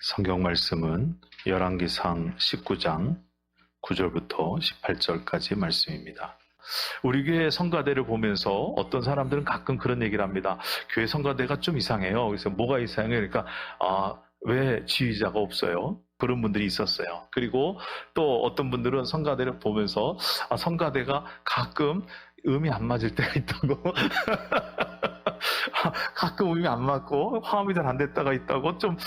성경 말씀은 열왕기상 19장 9절부터 18절까지 말씀입니다. 우리 교회 성가대를 보면서 어떤 사람들은 가끔 그런 얘기를 합니다. 교회 성가대가 좀 이상해요. 그래서 뭐가 이상해요? 그러니까 왜 지휘자가 없어요? 그런 분들이 있었어요. 그리고 또 어떤 분들은 성가대를 보면서 성가대가 가끔 음이 안 맞을 때가 있다고 가끔 음이 안 맞고 화음이 잘 안 됐다가 있다고 좀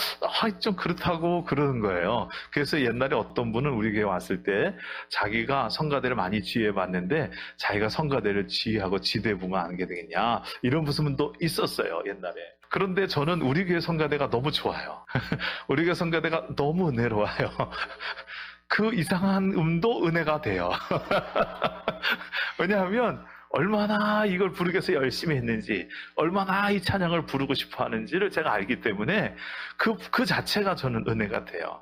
그렇다고 그러는 거예요. 그래서 옛날에 어떤 분은 우리 교회 왔을 때 자기가 성가대를 많이 지휘해 봤는데 자기가 성가대를 지휘하고 지대부만 하는 게 되겠냐 이런 분도 있었어요, 옛날에. 그런데 저는 우리 교회 성가대가 너무 좋아요. 우리 교회 성가대가 너무 은혜로워요. 그 이상한 음도 은혜가 돼요. 왜냐하면 얼마나 이걸 부르기 위해서 열심히 했는지, 얼마나 이 찬양을 부르고 싶어 하는지를 제가 알기 때문에 그 자체가 저는 은혜가 돼요.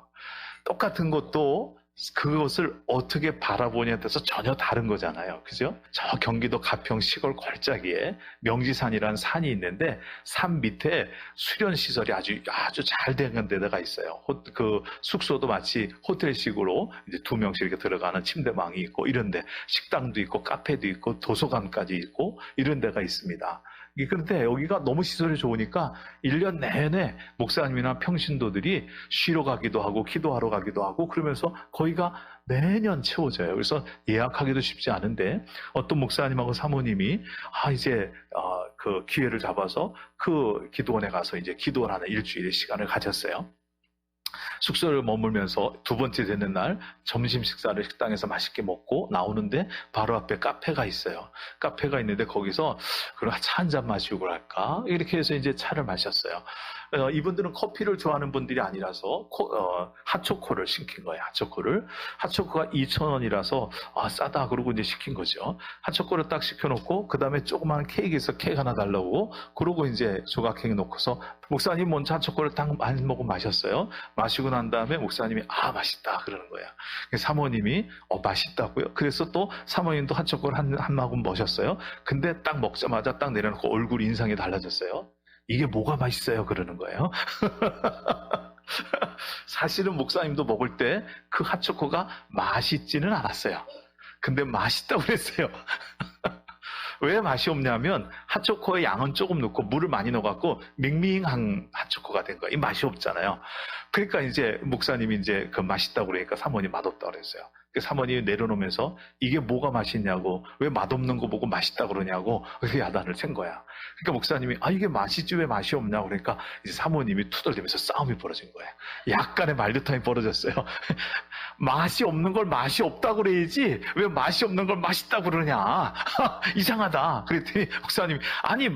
똑같은 것도 그것을 어떻게 바라보냐에 따라서 전혀 다른 거잖아요. 그죠? 저 경기도 가평 시골 골짜기에 명지산이라는 산이 있는데 산 밑에 수련시설이 아주 잘 된 데다가 있어요. 그 숙소도 마치 호텔식으로 이제 2명씩 이렇게 들어가는 침대방이 있고 이런데 식당도 있고 카페도 있고 도서관까지 있고 이런 데가 있습니다. 그런데 여기가 너무 시설이 좋으니까 1년 내내 목사님이나 평신도들이 쉬러 가기도 하고 기도하러 가기도 하고 그러면서 거기가 매년 채워져요. 그래서 예약하기도 쉽지 않은데 어떤 목사님하고 사모님이 이제 그 기회를 잡아서 그 기도원에 가서 이제 기도를 하는 일주일의 시간을 가졌어요. 숙소를 머물면서 두 번째 되는 날 점심 식사를 식당에서 맛있게 먹고 나오는데 바로 앞에 카페가 있어요. 카페가 있는데 거기서 그럼 차 한 잔 마시고 갈까? 이렇게 해서 이제 차를 마셨어요. 이분들은 커피를 좋아하는 분들이 아니라서 핫초코를 시킨 거예요. 핫초코가 2,000원이라서 싸다 그러고 이제 시킨 거죠. 핫초코를 딱 시켜놓고 그 다음에 조그만 케이크에서 케이크 하나 달라고 그러고 이제 조각 케이크 놓고서 목사님 먼저 핫초코를 딱 한 모금 마셨어요. 마시고 난 다음에 목사님이 맛있다 그러는 거예요. 사모님이 맛있다고요? 그래서 또 사모님도 핫초코를 한 모금 마셨어요. 근데 딱 먹자마자 딱 내려놓고 얼굴 인상이 달라졌어요. 이게 뭐가 맛있어요? 그러는 거예요. 사실은 목사님도 먹을 때 그 핫초코가 맛있지는 않았어요. 근데 맛있다고 그랬어요. 왜 맛이 없냐면 핫초코의 양은 조금 넣고 물을 많이 넣어갖고 밍밍한 핫초코가 된 거예요. 이 맛이 없잖아요. 그러니까 이제 목사님이 이제 그 맛있다고 그러니까 사모님 맛없다고 그랬어요. 사모님이 내려놓으면서 이게 뭐가 맛있냐고 왜 맛없는 거 보고 맛있다고 그러냐고 그렇게 야단을 친 거야. 그러니까 목사님이 이게 맛있지 왜 맛이 없냐고 그러니까 이제 사모님이 투덜대면서 싸움이 벌어진 거예요. 약간의 말다툼이 벌어졌어요. 맛이 없는 걸 맛이 없다고 그래야지 왜 맛이 없는 걸 맛있다고 그러냐. 이상하다. 그랬더니 목사님이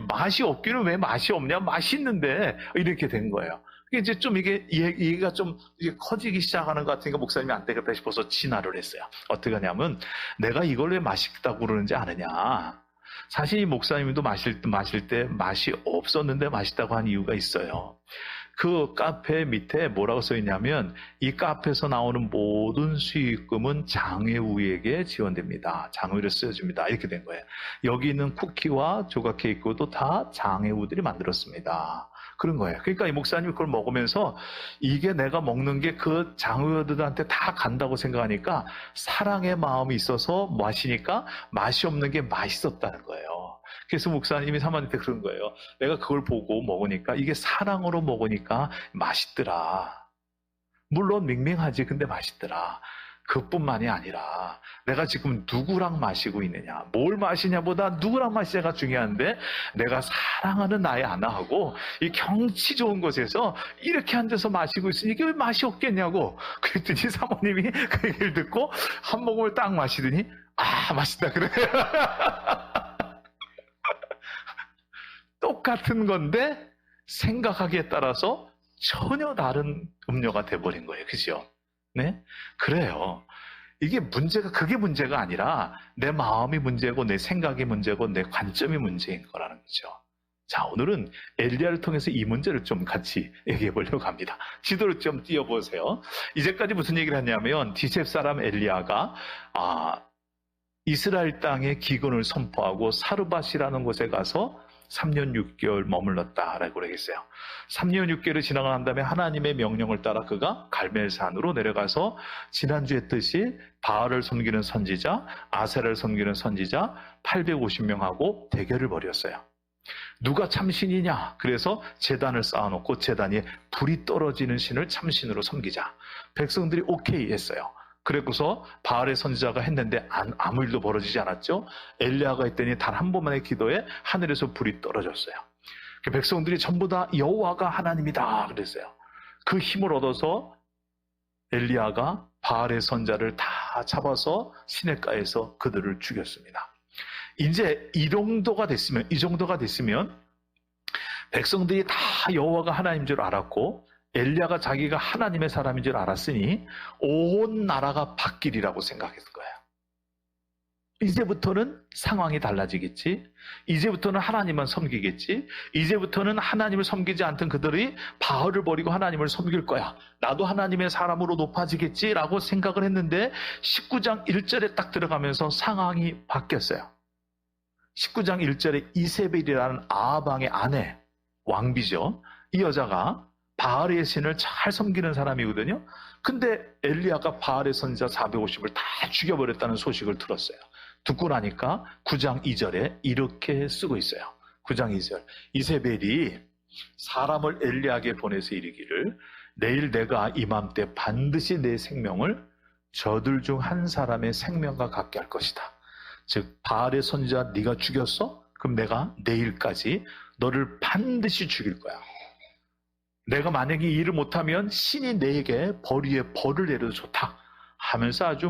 맛이 없기는 왜 맛이 없냐 맛있는데 이렇게 된 거예요. 이제 좀 이게 얘기가 좀 이게 커지기 시작하는 것 같으니까 목사님이 안 되겠다 싶어서 진화를 했어요. 어떻게 하냐면 내가 이걸 왜 맛있다고 그러는지 아느냐. 사실 이 목사님도 마실 때 맛이 없었는데 맛있다고 한 이유가 있어요. 그 카페 밑에 뭐라고 써 있냐면 이 카페에서 나오는 모든 수익금은 장애우에게 지원됩니다. 장애우를 쓰여줍니다. 이렇게 된 거예요. 여기 있는 쿠키와 조각 케이크도 다 장애우들이 만들었습니다. 그런 거예요. 그러니까 이 목사님이 그걸 먹으면서 이게 내가 먹는 게 그 장의들한테 다 간다고 생각하니까 사랑의 마음이 있어서 마시니까 맛이 없는 게 맛있었다는 거예요. 그래서 목사님이 사모님한테 그런 거예요. 내가 그걸 보고 먹으니까 이게 사랑으로 먹으니까 맛있더라. 물론 밍밍하지 근데 맛있더라. 그뿐만이 아니라 내가 지금 누구랑 마시고 있느냐 뭘 마시냐보다 누구랑 마시냐가 중요한데 내가 사랑하는 나의 아나하고 이 경치 좋은 곳에서 이렇게 앉아서 마시고 있으니 이게 왜 맛이 없겠냐고 그랬더니 사모님이 그 얘기를 듣고 한 모금을 딱 마시더니 맛있다 그래. 똑같은 건데 생각하기에 따라서 전혀 다른 음료가 돼버린 거예요. 그죠? 네? 그래요. 그게 문제가 아니라 내 마음이 문제고 내 생각이 문제고 내 관점이 문제인 거라는 거죠. 자, 오늘은 엘리야를 통해서 이 문제를 좀 같이 얘기해 보려고 합니다. 지도를 좀 띄워보세요. 이제까지 무슨 얘기를 했냐면 디셉 사람 엘리야가 이스라엘 땅에 기근을 선포하고 사르밧이라는 곳에 가서 3년 6개월 머물렀다라고 그러겠어요. 3년 6개월이 지나고 난 다음에 하나님의 명령을 따라 그가 갈멜산으로 내려가서 지난주에 했듯이 바알을 섬기는 선지자, 아세라를 섬기는 선지자 850명하고 대결을 벌였어요. 누가 참신이냐? 그래서 제단을 쌓아놓고 제단에 불이 떨어지는 신을 참신으로 섬기자. 백성들이 오케이 했어요. 그래서 바알의 선지자가 했는데 아무 일도 벌어지지 않았죠. 엘리야가 했더니 단 한 번만의 기도에 하늘에서 불이 떨어졌어요. 백성들이 전부 다 여호와가 하나님이다 그랬어요. 그 힘을 얻어서 엘리야가 바알의 선자를 다 잡아서 시냇가에서 그들을 죽였습니다. 이제 이 정도가 됐으면 백성들이 다 여호와가 하나님인 줄 알았고 엘리야가 자기가 하나님의 사람인 줄 알았으니 온 나라가 바뀌리라고 생각했을 거예요. 이제부터는 상황이 달라지겠지. 이제부터는 하나님만 섬기겠지. 이제부터는 하나님을 섬기지 않던 그들이 바알을 버리고 하나님을 섬길 거야. 나도 하나님의 사람으로 높아지겠지라고 생각을 했는데 19장 1절에 딱 들어가면서 상황이 바뀌었어요. 19장 1절에 이세벨이라는 아합 왕의 아내, 왕비죠. 이 여자가 바알의 신을 잘 섬기는 사람이거든요. 근데 엘리야가 바알의 선지자 450을 다 죽여버렸다는 소식을 들었어요. 듣고 나니까 9장 2절에 이렇게 쓰고 있어요. 9장 2절. 이세벨이 사람을 엘리야에게 보내서 이르기를 내일 내가 이맘때 반드시 내 생명을 저들 중 한 사람의 생명과 같게 할 것이다. 즉 바알의 선지자 네가 죽였어? 그럼 내가 내일까지 너를 반드시 죽일 거야. 내가 만약에 일을 못하면 신이 내게 벌 위에 벌을 내려도 좋다 하면서 아주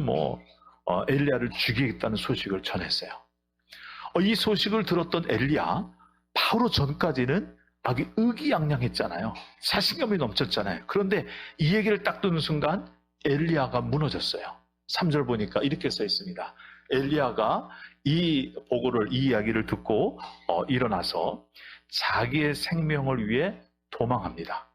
엘리야를 죽이겠다는 소식을 전했어요. 이 소식을 들었던 엘리야 바로 전까지는 아주 의기양양했잖아요. 자신감이 넘쳤잖아요. 그런데 이 얘기를 딱 듣는 순간 엘리야가 무너졌어요. 3절 보니까 이렇게 써 있습니다. 엘리야가 이 보고를, 이 이야기를 듣고 일어나서 자기의 생명을 위해 도망합니다.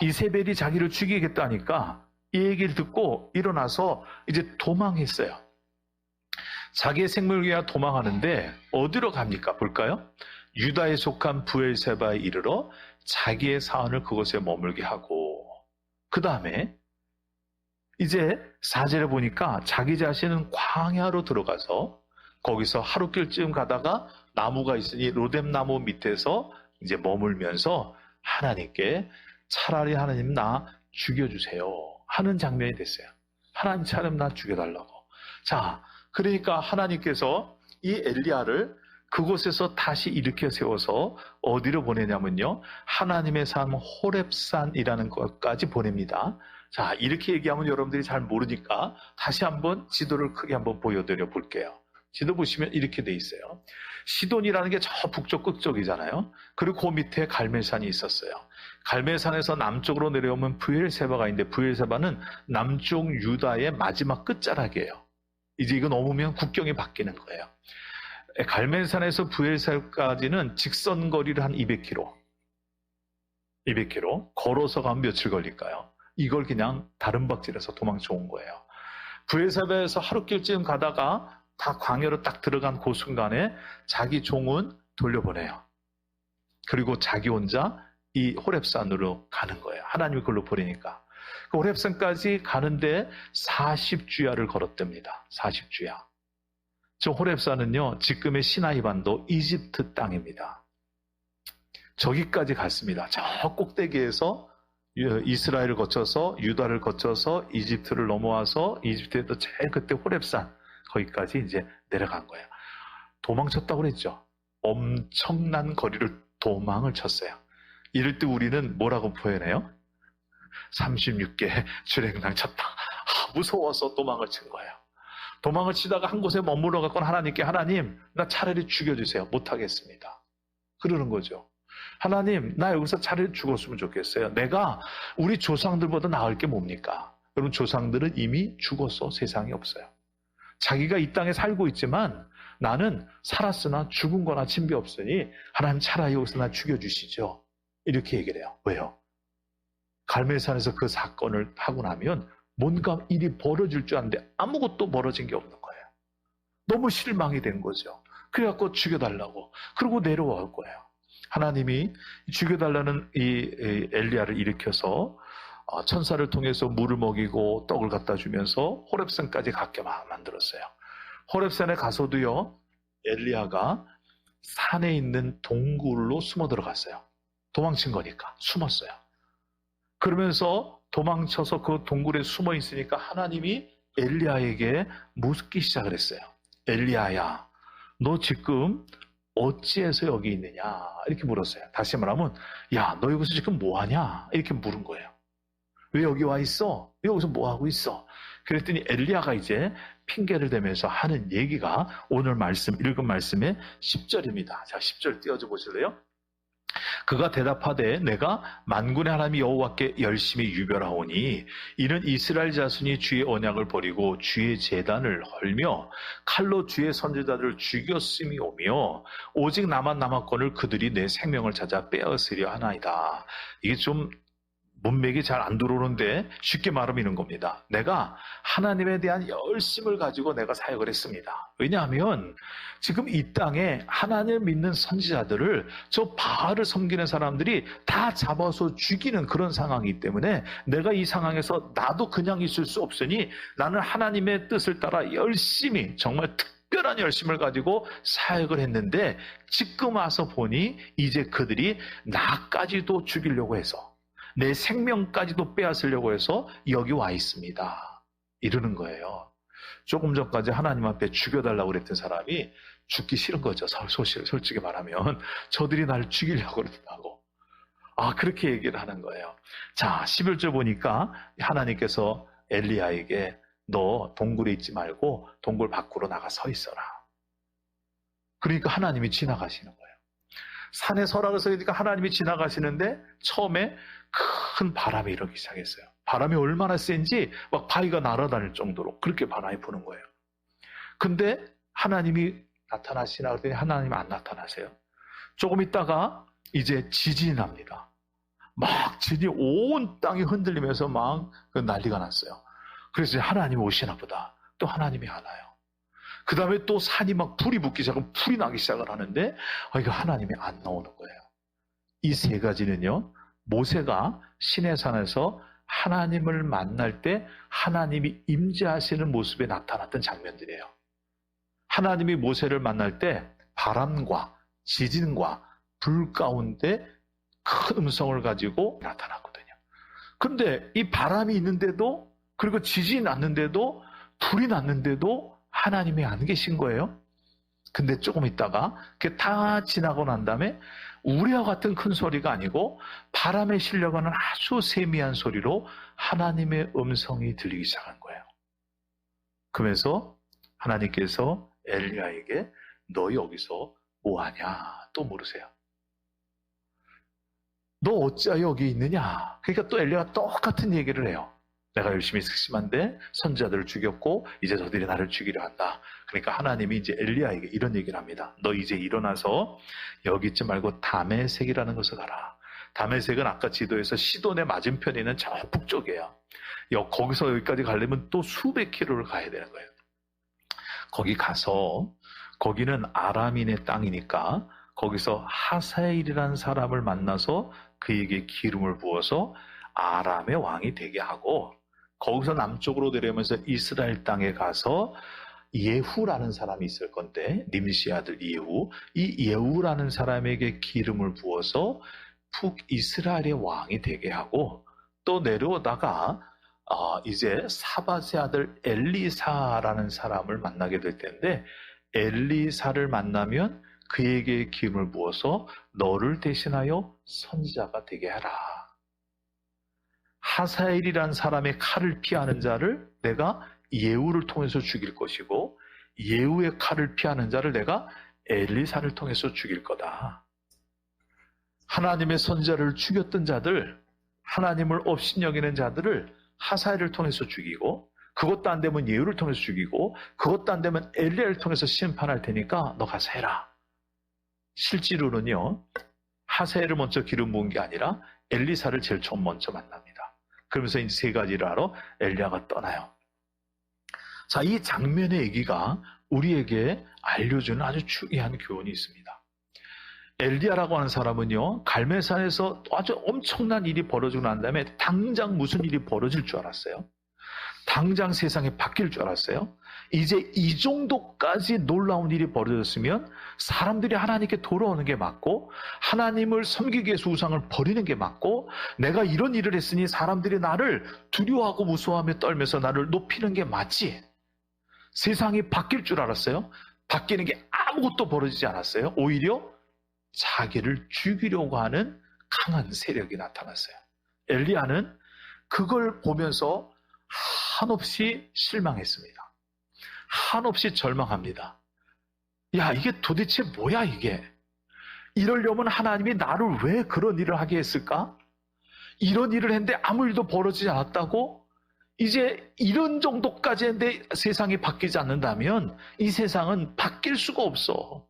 이세벨이 자기를 죽이겠다니까 이 얘기를 듣고 일어나서 이제 도망했어요. 자기의 생명을 위해 도망하는데 어디로 갑니까? 볼까요? 유다에 속한 브엘세바에 이르러 자기의 사원을 그곳에 머물게 하고 그 다음에 이제 4절에 보니까 자기 자신은 광야로 들어가서 거기서 하루길쯤 가다가 나무가 있으니 로뎀나무 밑에서 이제 머물면서 하나님께 차라리 하나님 나 죽여주세요 하는 장면이 됐어요. 하나님 차라리 나 죽여달라고. 자, 그러니까 하나님께서 이 엘리야를 그곳에서 다시 일으켜 세워서 어디로 보내냐면요, 하나님의 산 호렙산이라는 것까지 보냅니다. 자, 이렇게 얘기하면 여러분들이 잘 모르니까 다시 한번 지도를 크게 한번 보여드려 볼게요. 지도 보시면 이렇게 돼 있어요. 시돈이라는 게 저 북쪽 끝쪽이잖아요. 그리고 그 밑에 갈멜산이 있었어요. 갈멜산에서 남쪽으로 내려오면 브엘세바가 있는데 브엘세바는 남쪽 유다의 마지막 끝자락이에요. 이제 이거 넘으면 국경이 바뀌는 거예요. 갈멜산에서 브엘세바까지는 직선 거리를 한 200km. 걸어서 가면 며칠 걸릴까요? 이걸 그냥 다른 박질에서 도망쳐 온 거예요. 브엘세바에서 하루길쯤 가다가 다 광야로 딱 들어간 그 순간에 자기 종은 돌려보내요. 그리고 자기 혼자 이 호렙산으로 가는 거예요. 하나님이 그걸로 보내니까. 그 호렙산까지 가는데 40주야를 걸었답니다. 40주야. 저 호렙산은요, 지금의 시나이 반도 이집트 땅입니다. 저기까지 갔습니다. 저 꼭대기에서 이스라엘을 거쳐서 유다를 거쳐서 이집트를 넘어와서 이집트에서 제일 그때 호렙산 거기까지 이제 내려간 거예요. 도망쳤다고 그랬죠. 엄청난 거리를 도망을 쳤어요. 이럴 때 우리는 뭐라고 표현해요? 36개 주랭랑 쳤다. 무서워서 도망을 친 거예요. 도망을 치다가 한 곳에 머물러 갖고 하나님께 하나님 나 차라리 죽여주세요. 못하겠습니다. 그러는 거죠. 하나님 나 여기서 차라리 죽었으면 좋겠어요. 내가 우리 조상들보다 나을 게 뭡니까? 여러분 조상들은 이미 죽어서 세상에 없어요. 자기가 이 땅에 살고 있지만 나는 살았으나 죽은 거나 침비 없으니 하나님 차라리 여기서 나 죽여주시죠. 이렇게 얘기를 해요. 왜요? 갈멜산에서 그 사건을 하고 나면 뭔가 일이 벌어질 줄 알았는데 아무것도 벌어진 게 없는 거예요. 너무 실망이 된 거죠. 그래갖고 죽여달라고. 그러고 내려올 거예요. 하나님이 죽여달라는 이 엘리야를 일으켜서 천사를 통해서 물을 먹이고 떡을 갖다 주면서 호렙산까지 가게 만들었어요. 호렙산에 가서도요, 엘리야가 산에 있는 동굴로 숨어 들어갔어요. 도망친 거니까 숨었어요. 그러면서 도망쳐서 그 동굴에 숨어 있으니까 하나님이 엘리야에게 묻기 시작을 했어요. 엘리야야, 너 지금 어찌해서 여기 있느냐? 이렇게 물었어요. 다시 말하면, 야, 너 여기서 지금 뭐 하냐? 이렇게 물은 거예요. 왜 여기 와 있어? 여기서 뭐 하고 있어? 그랬더니 엘리야가 이제 핑계를 대면서 하는 얘기가 오늘 읽은 말씀의 10절입니다. 자, 10절 띄워줘 보실래요? 그가 대답하되 내가 만군의 하나님 여호와께 열심히 유별하오니 이는 이스라엘 자손이 주의 언약을 버리고 주의 제단을 헐며 칼로 주의 선지자들을 죽였음이오며 오직 나만 남았거늘 그들이 내 생명을 찾아 빼앗으려 하나이다. 이게 좀 문맥이 잘 안 들어오는데 쉽게 말하면 이런 겁니다. 내가 하나님에 대한 열심을 가지고 내가 사역을 했습니다. 왜냐하면 지금 이 땅에 하나님을 믿는 선지자들을 저 바알을 섬기는 사람들이 다 잡아서 죽이는 그런 상황이기 때문에 내가 이 상황에서 나도 그냥 있을 수 없으니 나는 하나님의 뜻을 따라 열심히, 정말 특별한 열심을 가지고 사역을 했는데 지금 와서 보니 이제 그들이 나까지도 죽이려고 해서 내 생명까지도 빼앗으려고 해서 여기 와 있습니다. 이러는 거예요. 조금 전까지 하나님 앞에 죽여달라고 그랬던 사람이 죽기 싫은 거죠. 솔직히 말하면 저들이 나를 죽이려고 그러더라고. 그렇게 얘기를 하는 거예요. 자, 11절 보니까 하나님께서 엘리야에게 너 동굴에 있지 말고 동굴 밖으로 나가 서 있어라. 그러니까 하나님이 지나가시는 거예요. 산에 서라 그러니까 하나님이 지나가시는데 처음에 큰 바람이 일어나기 시작했어요. 바람이 얼마나 센지 막 바위가 날아다닐 정도로 그렇게 바람이 부는 거예요. 근데 하나님이 나타나시나 그랬더니 하나님이 안 나타나세요. 조금 있다가 이제 지진이 납니다. 막 지진이 온 땅이 흔들리면서 막 난리가 났어요. 그래서 하나님이 오시나 보다. 또 하나님이 안 와요. 그 다음에 또 산이 막 불이 붙기 시작하고 불이 나기 시작을 하는데 이거 하나님이 안 나오는 거예요. 이 세 가지는요, 모세가 시내산에서 하나님을 만날 때 하나님이 임재하시는 모습에 나타났던 장면들이에요. 하나님이 모세를 만날 때 바람과 지진과 불 가운데 큰 음성을 가지고 나타났거든요. 그런데 이 바람이 있는데도, 그리고 지진이 났는데도, 불이 났는데도 하나님이 안 계신 거예요. 근데 조금 있다가 그게 다 지나고 난 다음에 우리와 같은 큰 소리가 아니고 바람에 실려가는 아주 세미한 소리로 하나님의 음성이 들리기 시작한 거예요. 그러면서 하나님께서 엘리야에게 너 여기서 뭐하냐 또 물으세요. 너 어찌하여 여기 있느냐. 그러니까 또 엘리야가 똑같은 얘기를 해요. 내가 열심히 승심한데 선지자들을 죽였고 이제 저들이 나를 죽이려 한다. 그러니까 하나님이 이제 엘리야에게 이런 얘기를 합니다. 너 이제 일어나서 여기 있지 말고 다메섹이라는 곳을 가라. 다메섹은 아까 지도에서 시돈의 맞은편에 있는 저 북쪽이에요. 거기서 여기까지 가려면 또 수백 킬로를 가야 되는 거예요. 거기 가서, 거기는 아람인의 땅이니까 거기서 하사엘이라는 사람을 만나서 그에게 기름을 부어서 아람의 왕이 되게 하고, 거기서 남쪽으로 내려오면서 이스라엘 땅에 가서 예후라는 사람이 있을 건데, nim시 아들 예후, 이 예후라는 사람에게 기름을 부어서 북이스라엘의 왕이 되게 하고, 또 내려오다가 이제 사밧의 아들 엘리사라는 사람을 만나게 될 텐데, 엘리사를 만나면 그에게 기름을 부어서 너를 대신하여 선지자가 되게 하라. 하사엘이라는 사람의 칼을 피하는 자를 내가 예후를 통해서 죽일 것이고, 예후의 칼을 피하는 자를 내가 엘리사를 통해서 죽일 거다. 하나님의 선지자를 죽였던 자들, 하나님을 업신여기는 자들을 하사엘을 통해서 죽이고, 그것도 안 되면 예후를 통해서 죽이고, 그것도 안 되면 엘리야를 통해서 심판할 테니까 너 가서 해라. 실제로는요, 하사엘을 먼저 기름 부은 게 아니라 엘리사를 제일 처음 먼저 만납니다. 그러면서 이 세 가지를 하러 엘리야가 떠나요. 자, 이 장면의 얘기가 우리에게 알려주는 아주 중요한 교훈이 있습니다. 엘리야라고 하는 사람은요, 갈멜산에서 아주 엄청난 일이 벌어지고 난 다음에 당장 무슨 일이 벌어질 줄 알았어요? 당장 세상이 바뀔 줄 알았어요? 이제 이 정도까지 놀라운 일이 벌어졌으면 사람들이 하나님께 돌아오는 게 맞고, 하나님을 섬기기 위해서 우상을 버리는 게 맞고, 내가 이런 일을 했으니 사람들이 나를 두려워하고 무서워하며 떨면서 나를 높이는 게 맞지. 세상이 바뀔 줄 알았어요? 바뀌는 게 아무것도 벌어지지 않았어요. 오히려 자기를 죽이려고 하는 강한 세력이 나타났어요. 엘리야는 그걸 보면서 한없이 실망했습니다. 한없이 절망합니다. 야, 이게 도대체 뭐야 이게? 이러려면 하나님이 나를 왜 그런 일을 하게 했을까? 이런 일을 했는데 아무 일도 벌어지지 않았다고? 이제 이런 정도까지 했는데 세상이 바뀌지 않는다면 이 세상은 바뀔 수가 없어.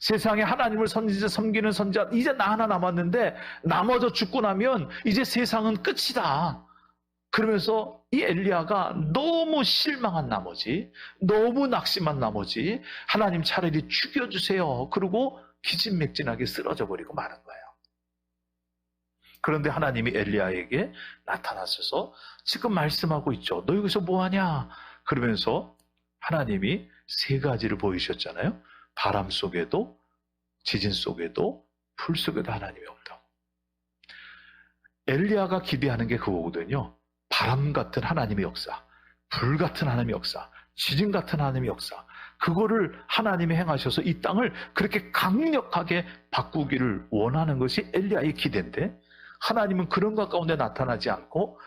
세상에 하나님을 섬기는 선지자 이제 나 하나 남았는데 나머지 죽고 나면 이제 세상은 끝이다. 그러면서 이 엘리야가 너무 실망한 나머지, 너무 낙심한 나머지 하나님 차라리 죽여주세요. 그리고 기진맥진하게 쓰러져 버리고 마는 거예요. 그런데 하나님이 엘리야에게 나타나셔서 지금 말씀하고 있죠. 너 여기서 뭐하냐? 그러면서 하나님이 세 가지를 보이셨잖아요. 바람 속에도, 지진 속에도, 풀 속에도 하나님이 없다고. 엘리야가 기대하는 게 그거거든요. 바람 같은 하나님의 역사, 불 같은 하나님의 역사, 지진 같은 하나님의 역사, 그거를 하나님이 행하셔서 이 땅을 그렇게 강력하게 바꾸기를 원하는 것이 엘리야의 기대인데, 하나님은 그런 것 가운데 나타나지 않고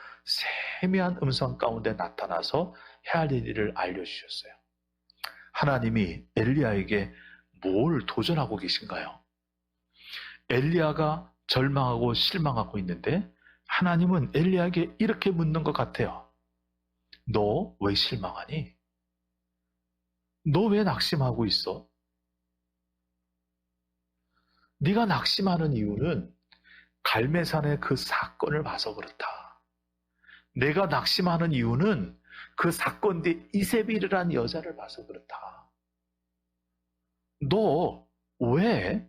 세미한 음성 가운데 나타나서 해야 할 일을 알려주셨어요. 하나님이 엘리야에게 뭘 도전하고 계신가요? 엘리야가 절망하고 실망하고 있는데 하나님은 엘리야에게 이렇게 묻는 것 같아요. 너 왜 실망하니? 너 왜 낙심하고 있어? 네가 낙심하는 이유는 갈멜산의 그 사건을 봐서 그렇다. 내가 낙심하는 이유는 그 사건 뒤에 이세벨이라는 여자를 봐서 그렇다. 너 왜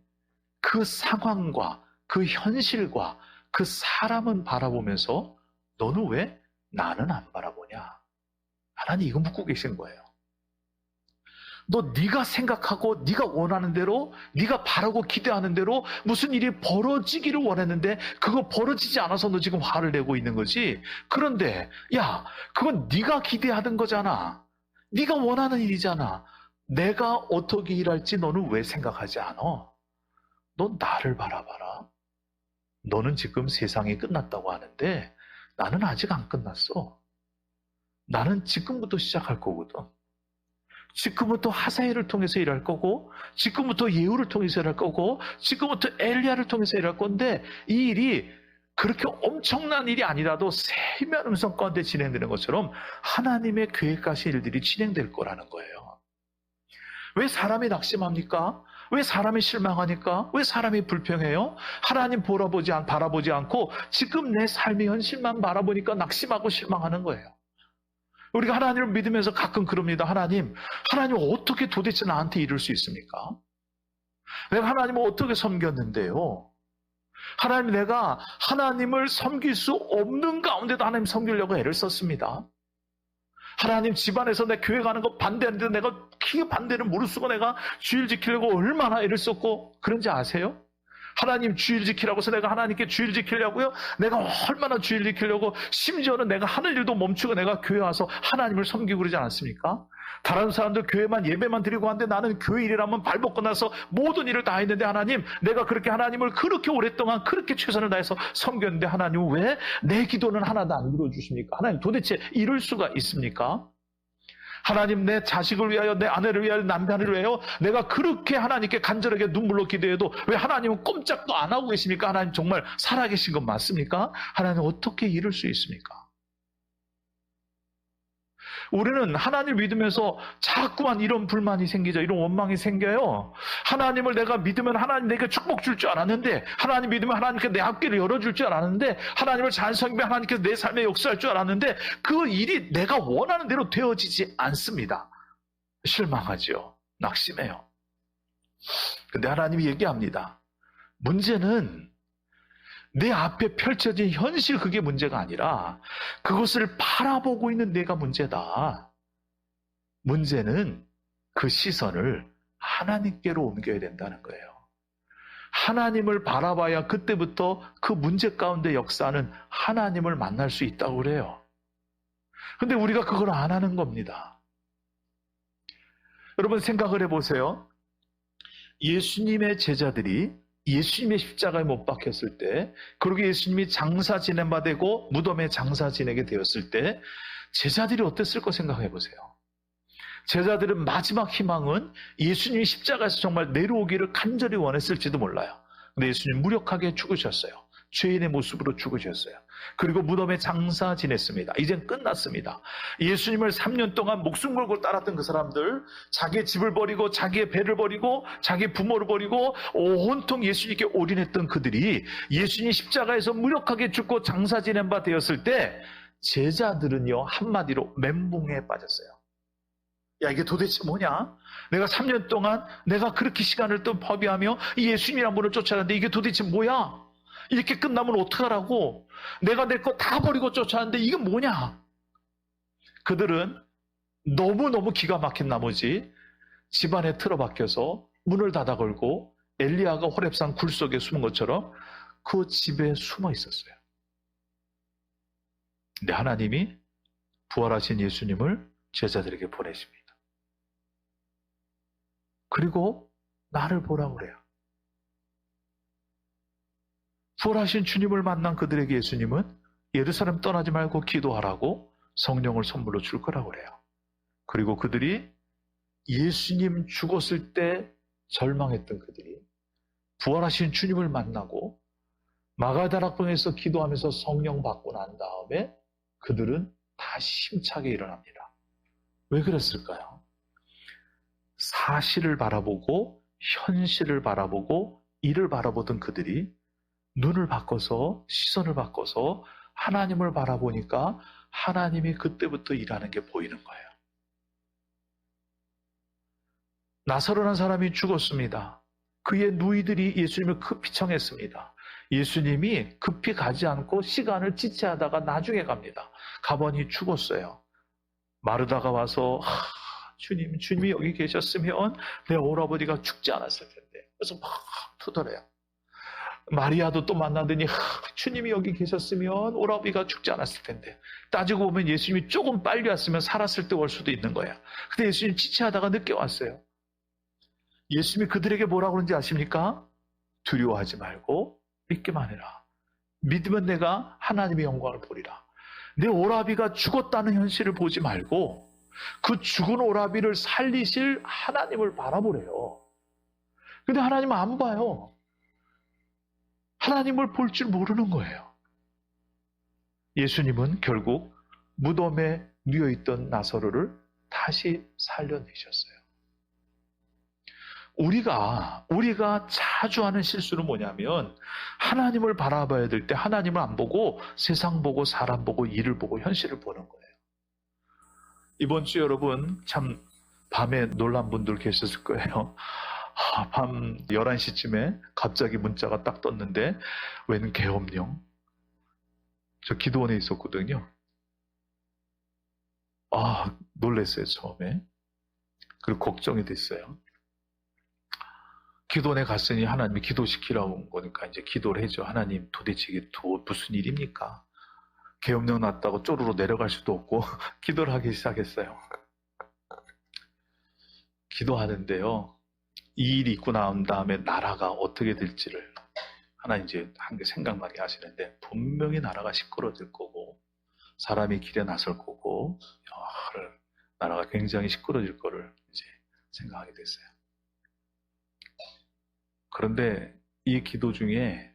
그 상황과 그 현실과 그 사람은 바라보면서 너는 왜 나는 안 바라보냐? 하나님 이거 묻고 계신 거예요. 너 네가 생각하고 네가 원하는 대로, 네가 바라고 기대하는 대로 무슨 일이 벌어지기를 원했는데 그거 벌어지지 않아서 너 지금 화를 내고 있는 거지. 그런데 야, 그건 네가 기대하던 거잖아. 네가 원하는 일이잖아. 내가 어떻게 일할지 너는 왜 생각하지 않아? 넌 나를 바라봐라. 너는 지금 세상이 끝났다고 하는데 나는 아직 안 끝났어. 나는 지금부터 시작할 거거든. 지금부터 하사엘을 통해서 일할 거고, 지금부터 예후를 통해서 일할 거고, 지금부터 엘리야를 통해서 일할 건데, 이 일이 그렇게 엄청난 일이 아니라도 세미한 음성 가운데 진행되는 것처럼 하나님의 계획하신 일들이 진행될 거라는 거예요. 왜 사람이 낙심합니까? 왜 사람이 실망하니까? 왜 사람이 불평해요? 하나님 바라보지 않고 지금 내 삶의 현실만 바라보니까 낙심하고 실망하는 거예요. 우리가 하나님을 믿으면서 가끔 그럽니다. 하나님 어떻게 도대체 나한테 이룰 수 있습니까? 내가 하나님을 어떻게 섬겼는데요? 하나님, 내가 하나님을 섬길 수 없는 가운데도 하나님 섬기려고 애를 썼습니다. 하나님, 집안에서 내 교회 가는 거 반대하는데 내가 그 반대를 무릅쓰고 내가 주일 지키려고 얼마나 애를 썼고 그런지 아세요? 하나님 주일 지키라고 해서 내가 하나님께 주일 지키려고요? 내가 얼마나 주일 지키려고, 심지어는 내가 하는 일도 멈추고 내가 교회 와서 하나님을 섬기고 그러지 않았습니까? 다른 사람들 교회만 예배만 드리고 하는데 나는 교회 일이라면 발벗고 나서 모든 일을 다 했는데, 하나님, 내가 그렇게 하나님을 그렇게 오랫동안 그렇게 최선을 다해서 섬겼는데 하나님 왜 내 기도는 하나도 안 들어주십니까? 하나님 도대체 이럴 수가 있습니까? 하나님, 내 자식을 위하여, 내 아내를 위하여, 남편을 위하여 내가 그렇게 하나님께 간절하게 눈물로 기도해도 왜 하나님은 꼼짝도 안 하고 계십니까? 하나님 정말 살아계신 건 맞습니까? 하나님 어떻게 이럴 수 있습니까? 우리는 하나님을 믿으면서 자꾸만 이런 불만이 생기죠. 이런 원망이 생겨요. 하나님을 내가 믿으면 하나님 내게 축복 줄 줄 알았는데, 하나님 믿으면 하나님께 내 앞길을 열어줄 줄 알았는데, 하나님을 잘 섬기면 하나님께서 내 삶에 역사할 줄 알았는데 그 일이 내가 원하는 대로 되어지지 않습니다. 실망하죠. 낙심해요. 근데 하나님이 얘기합니다. 문제는 내 앞에 펼쳐진 현실, 그게 문제가 아니라 그것을 바라보고 있는 내가 문제다. 문제는 그 시선을 하나님께로 옮겨야 된다는 거예요. 하나님을 바라봐야 그때부터 그 문제 가운데 역사하는 하나님을 만날 수 있다고 그래요. 근데 우리가 그걸 안 하는 겁니다. 여러분 생각을 해보세요. 예수님의 제자들이 예수님의 십자가에 못 박혔을 때, 그리고 예수님이 장사 지낸 바 되고 무덤에 장사 지내게 되었을 때 제자들이 어땠을 거 생각해 보세요. 제자들은 마지막 희망은 예수님이 십자가에서 정말 내려오기를 간절히 원했을지도 몰라요. 근데 예수님 무력하게 죽으셨어요. 죄인의 모습으로 죽으셨어요. 그리고 무덤에 장사 지냈습니다. 이젠 끝났습니다. 예수님을 3년 동안 목숨 걸고 따랐던 그 사람들, 자기의 집을 버리고 자기의 배를 버리고 자기의 부모를 버리고 온통 예수님께 올인했던 그들이 예수님 십자가에서 무력하게 죽고 장사 지낸 바 되었을 때 제자들은요, 한마디로 멘붕에 빠졌어요. 야, 이게 도대체 뭐냐? 내가 3년 동안 내가 그렇게 시간을 또 허비하며 이 예수님이란 분을 쫓아왔는데 이게 도대체 뭐야? 이렇게 끝나면 어떡하라고? 내가 내 거 다 버리고 쫓아왔는데 이게 뭐냐? 그들은 너무너무 기가 막힌 나머지 집안에 틀어박혀서 문을 닫아 걸고 엘리야가 호렙산 굴 속에 숨은 것처럼 그 집에 숨어 있었어요. 근데 하나님이 부활하신 예수님을 제자들에게 보내십니다. 그리고 나를 보라고 그래요. 부활하신 주님을 만난 그들에게 예수님은 예루살렘 떠나지 말고 기도하라고 성령을 선물로 줄 거라고 그래요. 그리고 그들이 예수님 죽었을 때 절망했던 그들이 부활하신 주님을 만나고 마가다락방에서 기도하면서 성령 받고 난 다음에 그들은 다시 힘차게 일어납니다. 왜 그랬을까요? 사실을 바라보고 현실을 바라보고 이를 바라보던 그들이 눈을 바꿔서 시선을 바꿔서 하나님을 바라보니까 하나님이 그때부터 일하는 게 보이는 거예요. 나사로라는 사람이 죽었습니다. 그의 누이들이 예수님을 급히 청했습니다. 예수님이 급히 가지 않고 시간을 지체하다가 나중에 갑니다. 가보니 죽었어요. 마르다가 와서 주님이 여기 계셨으면 내 오라버니가 죽지 않았을 텐데. 그래서 막 토설해요. 마리아도 또 만나더니 주님이 여기 계셨으면 오라버니가 죽지 않았을 텐데. 따지고 보면 예수님이 조금 빨리 왔으면 살았을 때 올 수도 있는 거예요. 근데 예수님 지체하다가 늦게 왔어요. 예수님이 그들에게 뭐라고 그러는지 아십니까? 두려워하지 말고 믿기만 해라. 믿으면 내가 하나님의 영광을 보리라. 내 오라비가 죽었다는 현실을 보지 말고 그 죽은 오라비를 살리실 하나님을 바라보래요. 근데 하나님은 안 봐요. 하나님을 볼 줄 모르는 거예요. 예수님은 결국 무덤에 누워있던 나사로를 다시 살려내셨어요. 우리가 자주 하는 실수는 뭐냐면 하나님을 바라봐야 될 때 하나님을 안 보고 세상 보고 사람 보고 일을 보고 현실을 보는 거예요. 이번 주 여러분 참 밤에 놀란 분들 계셨을 거예요. 밤 11시쯤에 갑자기 문자가 딱 떴는데 웬 계엄령? 저 기도원에 있었거든요. 놀랐어요 처음에. 그리고 걱정이 됐어요. 기도원에 갔으니 하나님이 기도시키라고 온 거니까 이제 기도를 해줘. 하나님 도대체 이게 무슨 일입니까? 계엄령 났다고 쪼르르 내려갈 수도 없고 기도를 하기 시작했어요. 기도하는데요. 이 일이 있고 나온 다음에 나라가 어떻게 될지를 하나님 이제 한 개 생각나게 하시는데 분명히 나라가 시끄러질 거고 사람이 길에 나설 거고 나라가 굉장히 시끄러질 거를 이제 생각하게 됐어요. 그런데 이 기도 중에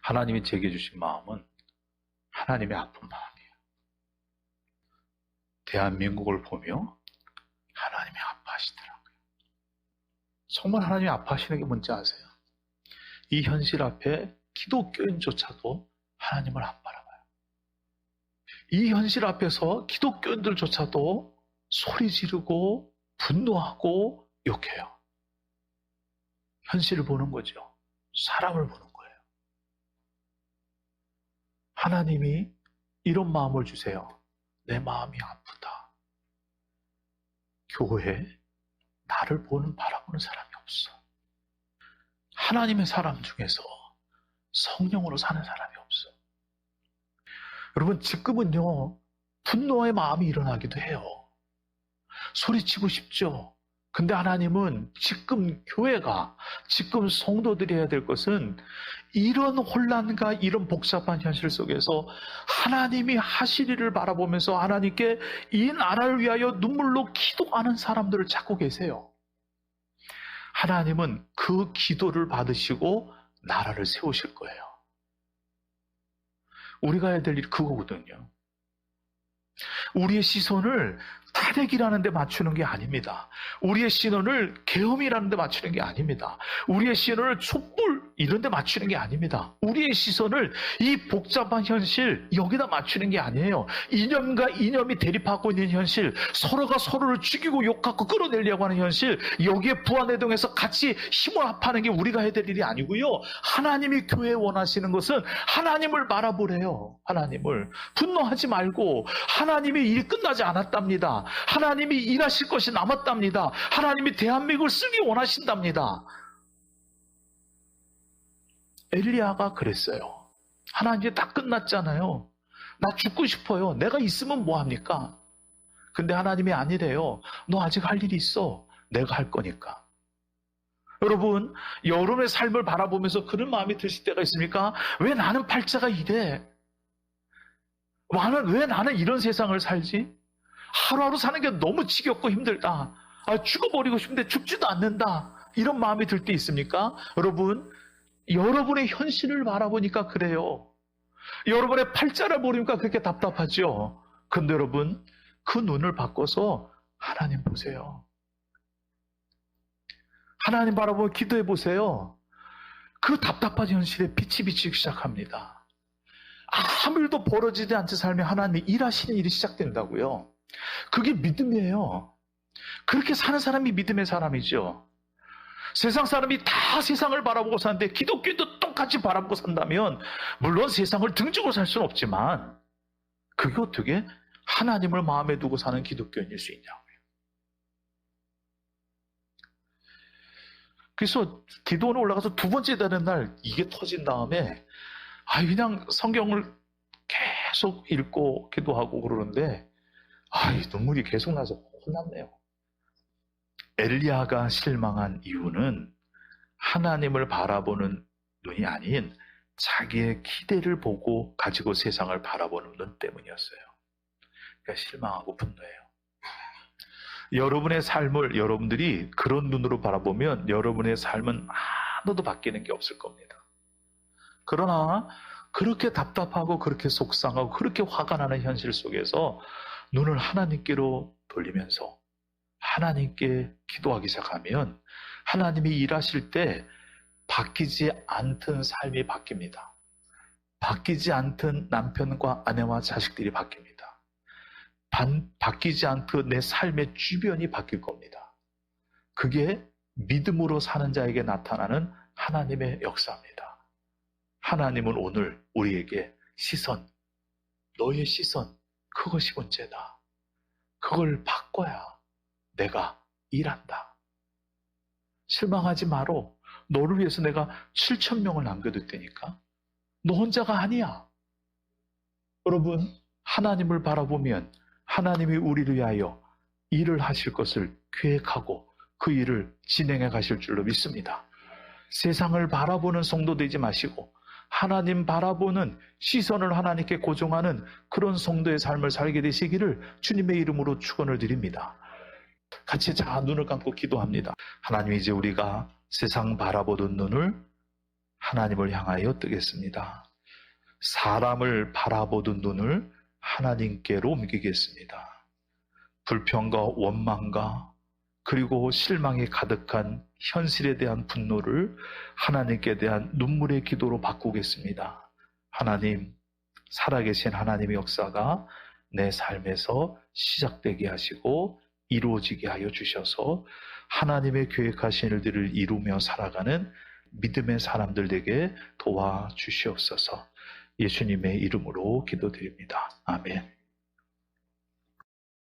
하나님이 제게 주신 마음은 하나님의 아픈 마음이에요. 대한민국을 보며 하나님이 아파하시더라고요. 정말 하나님이 아파하시는 게 뭔지 아세요? 이 현실 앞에 기독교인조차도 하나님을 안 바라봐요. 이 현실 앞에서 기독교인들조차도 소리 지르고 분노하고 욕해요. 현실을 보는 거죠. 사람을 보는 거예요. 하나님이 이런 마음을 주세요. 내 마음이 아프다. 교회에 나를 바라보는 사람이 없어. 하나님의 사람 중에서 성령으로 사는 사람이 없어. 여러분, 지금은요, 분노의 마음이 일어나기도 해요. 소리치고 싶죠. 근데 하나님은 지금 교회가, 지금 성도들이 해야 될 것은 이런 혼란과 이런 복잡한 현실 속에서 하나님이 하실 일을 바라보면서 하나님께 이 나라를 위하여 눈물로 기도하는 사람들을 찾고 계세요. 하나님은 그 기도를 받으시고 나라를 세우실 거예요. 우리가 해야 될 일이 그거거든요. 우리의 시선을 탄핵이라는 데 맞추는 게 아닙니다. 우리의 시선을 계엄이라는 데 맞추는 게 아닙니다. 우리의 시선을 촛불 이런 데 맞추는 게 아닙니다. 우리의 시선을 이 복잡한 현실 여기다 맞추는 게 아니에요. 이념과 이념이 대립하고 있는 현실, 서로가 서로를 죽이고 욕하고 끌어내려고 하는 현실, 여기에 부안회동에서 같이 힘을 합하는 게 우리가 해야 될 일이 아니고요. 하나님이 교회에 원하시는 것은 하나님을 바라보래요. 하나님을. 분노하지 말고 하나님의 일이 끝나지 않았답니다. 하나님이 일하실 것이 남았답니다. 하나님이 대한민국을 쓰기 원하신답니다. 엘리야가 그랬어요. 하나님 다 끝났잖아요. 나 죽고 싶어요. 내가 있으면 뭐합니까? 근데 하나님이 아니래요. 너 아직 할 일이 있어. 내가 할 거니까. 여러분, 여러분의 삶을 바라보면서 그런 마음이 드실 때가 있습니까? 왜 나는 팔자가 이래? 왜 나는 이런 세상을 살지? 하루하루 사는 게 너무 지겹고 힘들다. 죽어버리고 싶은데 죽지도 않는다. 이런 마음이 들 때 있습니까? 여러분, 여러분의 현실을 바라보니까 그래요. 여러분의 팔자를 보니까 그렇게 답답하죠. 근데 여러분, 그 눈을 바꿔서 하나님 보세요. 하나님 바라보고 기도해 보세요. 그 답답한 현실에 빛이 비치기 시작합니다. 아무 일도 벌어지지 않지 살면 하나님이 일하시는 일이 시작된다고요. 그게 믿음이에요. 그렇게 사는 사람이 믿음의 사람이죠. 세상 사람이 다 세상을 바라보고 사는데 기독교도 똑같이 바라보고 산다면 물론 세상을 등지고 살 수는 없지만 그게 어떻게 하나님을 마음에 두고 사는 기독교인일 수 있냐고요. 그래서 기도원에 올라가서 두 번째 되는 날 이게 터진 다음에 그냥 성경을 계속 읽고 기도하고 그러는데 눈물이 계속 나서 혼났네요. 엘리야가 실망한 이유는 하나님을 바라보는 눈이 아닌 자기의 기대를 보고 가지고 세상을 바라보는 눈 때문이었어요. 그러니까 실망하고 분노해요. 여러분의 삶을 여러분들이 그런 눈으로 바라보면 여러분의 삶은 하나도 바뀌는 게 없을 겁니다. 그러나 그렇게 답답하고 그렇게 속상하고 그렇게 화가 나는 현실 속에서 눈을 하나님께로 돌리면서 하나님께 기도하기 시작하면 하나님이 일하실 때 바뀌지 않던 삶이 바뀝니다. 바뀌지 않던 남편과 아내와 자식들이 바뀝니다. 바뀌지 않던 내 삶의 주변이 바뀔 겁니다. 그게 믿음으로 사는 자에게 나타나는 하나님의 역사입니다. 하나님은 오늘 우리에게 너의 시선, 그것이 문제다. 그걸 바꿔야 내가 일한다. 실망하지 마로. 너를 위해서 내가 7,000명을 남겨둘 테니까 너 혼자가 아니야. 여러분, 하나님을 바라보면 하나님이 우리를 위하여 일을 하실 것을 계획하고 그 일을 진행해 가실 줄로 믿습니다. 세상을 바라보는 성도 되지 마시고 하나님 바라보는 시선을 하나님께 고정하는 그런 성도의 삶을 살게 되시기를 주님의 이름으로 축원을 드립니다. 같이 눈을 감고 기도합니다. 하나님, 이제 우리가 세상 바라보던 눈을 하나님을 향하여 뜨겠습니다. 사람을 바라보던 눈을 하나님께로 옮기겠습니다. 불평과 원망과 그리고 실망이 가득한 현실에 대한 분노를 하나님께 대한 눈물의 기도로 바꾸겠습니다. 하나님, 살아계신 하나님의 역사가 내 삶에서 시작되게 하시고 이루어지게 하여 주셔서 하나님의 계획하신 일들을 이루며 살아가는 믿음의 사람들 되게 도와주시옵소서. 예수님의 이름으로 기도드립니다. 아멘.